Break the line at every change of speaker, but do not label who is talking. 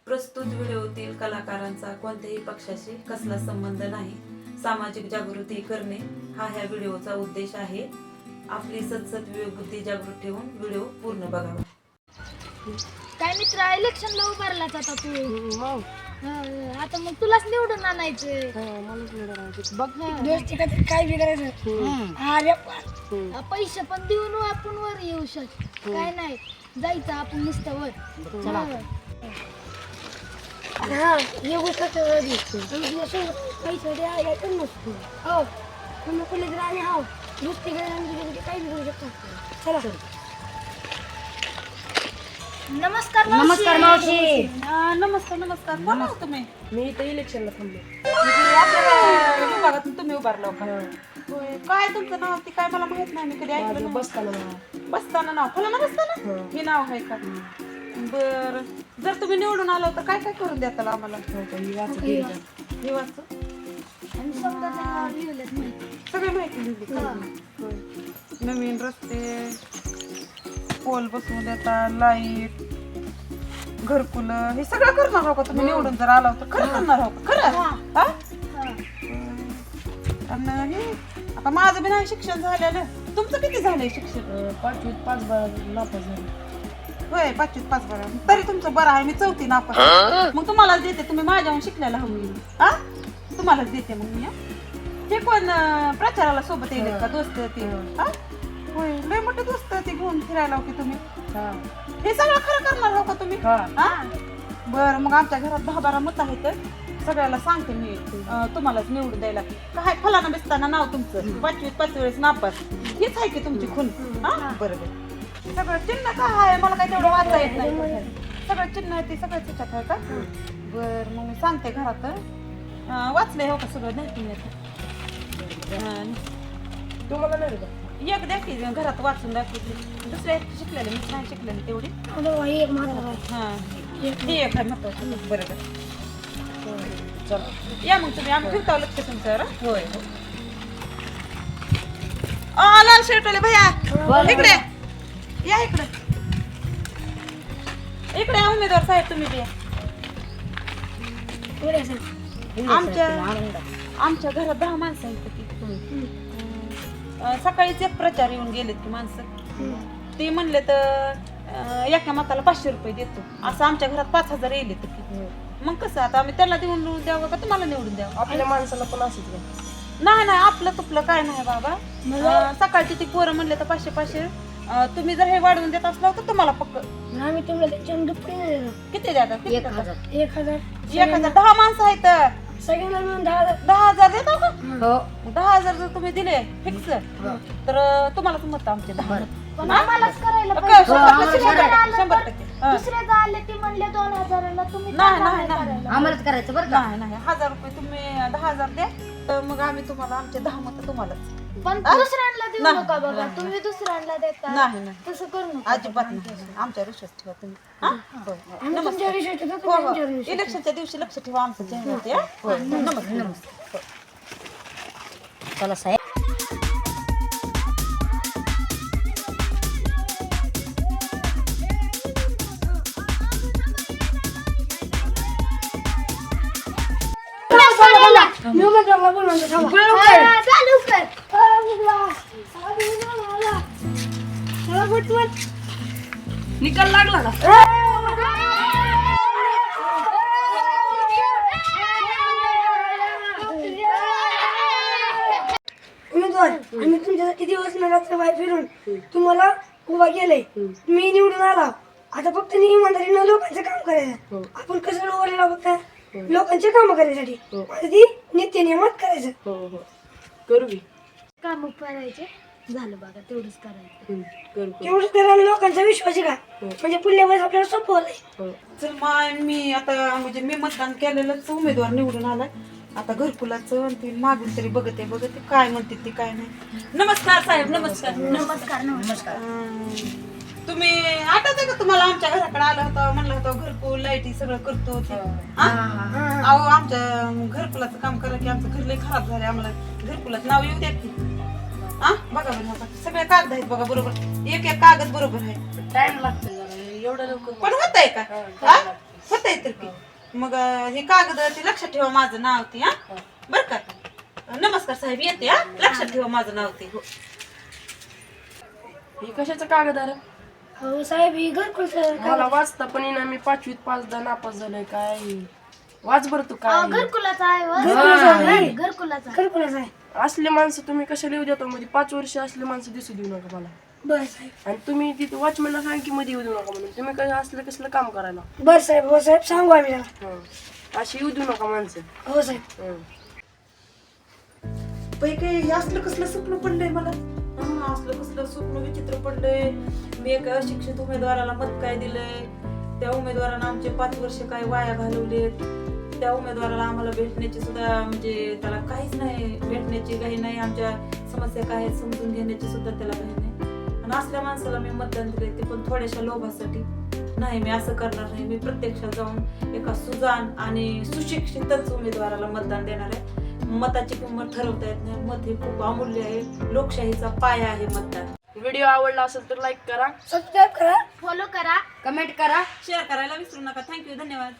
प्रस्तुत व्हिडिओतील कलाकारांचा कोणत्याही पक्षाशी कसला संबंध नाही. सामाजिक जागृती करणे हा ह्या व्हिडिओचा उद्देश आहे. आपली सतसत विवेकबुद्धी जागृत ठेवून व्हिडिओ पूर्ण बघावा.
काय मित्र इलेक्शनला उभारलाच आता तू आता मग तुलाच निवडून आणायचं. बघ काय बिघडायचं पैसे पण देऊन आपण वर येऊ शकतो. काय नाही जायचं आपण नुसतं वर. हा हे गोष्ट पैसे द्यायला नसतो. हो तुम्ही कुठले तर आम्ही आहो नुसती काय बिघडू शकतो. चला नमस्कार
नमस्कार मावशी.
नमस्कार नमस्कार. कोण आहात तुम्ही?
मी इथं इलेक्शनला थांबले.
आपल्या विभागातून तुम्ही उभारला का? होय. काय तुमचं नाव ते काय मला माहित नाही. मी कधी ऐकलं नाही. बसताना नाव फलाना बसताना हे नाव आहे का? बर जर तुम्ही निवडून आलो तर काय काय करून देताल आम्हाला? हे वाचतो सगळी माहिती दिली. नवीन रस्ते पोल बसवून देता, लाईट, घरकुल हे सगळं करणार हो का तुम्ही निवडून जर आला तर? खरं करणार हो का? खरं हा? आणि हे आता माझं बी नाही शिक्षण झालेलं. तुमचं किती झालंय शिक्षण?
5वीत 5 नापास झाले.
होय 5वीत 5 बारा. तरी तुमचं बरं आहे. मी 4थी नापास. मग तुम्हालाच देते. तुम्ही माझ्याहून शिकलेला हवी हा तुम्हालाच देते. मग मी हे कोण प्रचाराला सोबत येईल का दोस्त ते? होय लय मोठे दोस्त ते घेऊन फिरायला की तुम्ही. हे सगळं खरं करणार हो का तुम्ही? बरं मग आमच्या घरात 10-12 मत आहेत. सगळ्याला सांगते मी तुम्हालाच निवडून द्यायला. काय फलाना बेसताना नाव तुमचं 5वीत 5 वेळेस नापास हेच आहे की तुमची खून? बरोबर. सगळं चिन्ह काय आहे मला काय तेवढं वाचता येत नाही. सगळं चिन्ह आहे ते सगळं त्याच्यात आहे का? बरं मग मी सांगते घरात वाचले हो का सगळं नाही.
तुम्हाला नाही का?
एक द्या की घरात वाचून दाखवते. दुसऱ्या शिकलेले मी नाही शिकलेली तेवढी. हा हे एक आहे महत्वाचं. बरोबर.
चला
या मग तुम्ही आम्ही फिरताव लक्ष तुमच्यावर. होय लाल शर्टवाले भैया इकडे या. इकडे इकडे या उमेदवार साहेब तुम्ही द्या. आमच्या घरात 10 माणसं आहेत की. सकाळीच एक प्रचार येऊन गेलेत की माणसं. ते म्हणले तर एका मताला 500 रुपये देतो असं. आमच्या घरात 5000 येले तर की. मग कसं आता आम्ही त्याला देऊन द्यावं का तुम्हाला निवडून द्यावं?
आपल्या माणसाला पण असंच का?
नाही नाही आपलं तुपलं काय नाही बाबा. सकाळची ती पोरं म्हणले तर 500 तुम्ही जर हे वाढवून देत असला तर तुम्हाला पक्क
आम्ही तुम्हाला
किती द्यातात?
1000
10 माणसं आहेत.
सगळ्यांना मिळून
10,000 देतो का?
हो
10,000 जर तुम्ही दिले फिक्स तर तुम्हालाच मत आमचे 10.
पण आम्हालाच करायला दुसऱ्याचा आले ते म्हणले 2000ला तुम्ही
आम्हालाच करायचं बरं का?
नाही 1000 रुपये तुम्ही 10,000 द्या तर मग आम्ही तुम्हाला आमचे 10 मत तुम्हालाच.
पण दुसऱ्यांना देऊ नका बघा. तुम्ही दुसऱ्यांना देता
नाही नाही
तसं करू नका.
अजिबात नाही. आमच्या विश्वास ठेवा तुम्ही. नमस्कार. इलेक्शनच्या दिवशी लक्ष ठेवा आमचं चेहऱ्यावरती. नमस्कार.
चला साहेब.
चालू कर.
निकाल लागला का?
उमेदवार आम्ही तुमच्यासाठी दिवस रात्र बाहेर फिरून तुम्हाला उभा केलंय. मी निवडून आला. आता फक्त इमानदारीनं लोकांचं काम करायचं. आपण कसं निवडलेला फक्त लोकांचे काम करायसाठी. आता ती नित्य नियमात करायचं.
करू की
काम करायचे झालं बघा. तेवढंच करायचं.
तेवढंच करायला लोकांचा विश्वास आहे का? म्हणजे पुढल्या वेळेस आपल्याला सोपं होलंय.
चल मी आता म्हणजे मी मतदान केलेलंच उमेदवार निवडून आलाय. आता घरकुलाचं ते मागून तरी बघते काय म्हणते ते काय नाही. नमस्कार साहेब. नमस्कार.
नमस्कार.
तुम्ही आठवते का तुम्हाला आमच्या घराकडे आला होता म्हणलं होतं घरकुल लाईटी सगळं करतो ते? अहो आमच्या घरकुलाचं काम करा की आमचं घर लय खराब झालं. आम्हाला घरकुलाचं नाव येऊ द्या की. बघा बघा सगळे कागद आहेत बघा बरोबर. एक कागद बरोबर आहे.
टाइम लागतो एवढं लवकर
पण होत आहे का? होतंय तर की मग हे कागद ते लक्षात ठेवा माझं नाव ते हा बर का नमस्कार साहेब येते हा लक्षात ठेवा माझं नाव ते हो
हे कशाचं कागद आहे रे?
हो साहेब ही घरकुलचं
मला वाचता पण येईना मी 5वीत 5दा नापास झालोय काय वाच बरं तू काय
घरकुलाचा आहे व. घरकुलाचा
घरकुलच आहे.
असले माणसं तुम्ही कशाला येऊ देता मध्ये 5 वर्ष असले माणसं दिसू देऊ नका मला
बरं साहेब
आणि तुम्ही तिथे वॉचमॅनला सांग की मध्ये येऊ देऊ नका म्हणून तुम्ही काय असलं कसलं काम करायला
बरं साहेब हो साहेब सांगू आम्ही त्याला.
अशी येऊ देऊ नका माणसं
हो साहेब
काही हे असलं कसलं स्वप्न पडलंय मला हा असलं कसलं स्वप्न विचित्र पडलंय मी एका अशिक्षित उमेदवाराला मत काय दिलंय त्या उमेदवारानं आमचे 5 वर्ष काय वाया घालवलेत त्या उमेदवाराला आम्हाला भेटण्याची सुद्धा म्हणजे त्याला काहीच नाही भेटण्याची काही नाही आमच्या समस्या काय आहेत समजून घेण्याची सुद्धा त्याला काही नाही आणि असल्या माणसाला मी मतदान दिले ते पण थोड्याशा लोभासाठी नाही मी असं करणार नाही मी प्रत्यक्षात जाऊन एका सुजाण आणि सुशिक्षितच उमेदवाराला मतदान देणार आहे मताची किंमत ठरवता येत नाही मत हे खूप अमूल्य आहे लोकशाहीचा पाया आहे मतदान
व्हिडिओ आवडला असेल तर लाईक करा
सबस्क्राईब करा
फॉलो करा
कमेंट करा
शेअर करायला विसरू नका थँक्यू धन्यवाद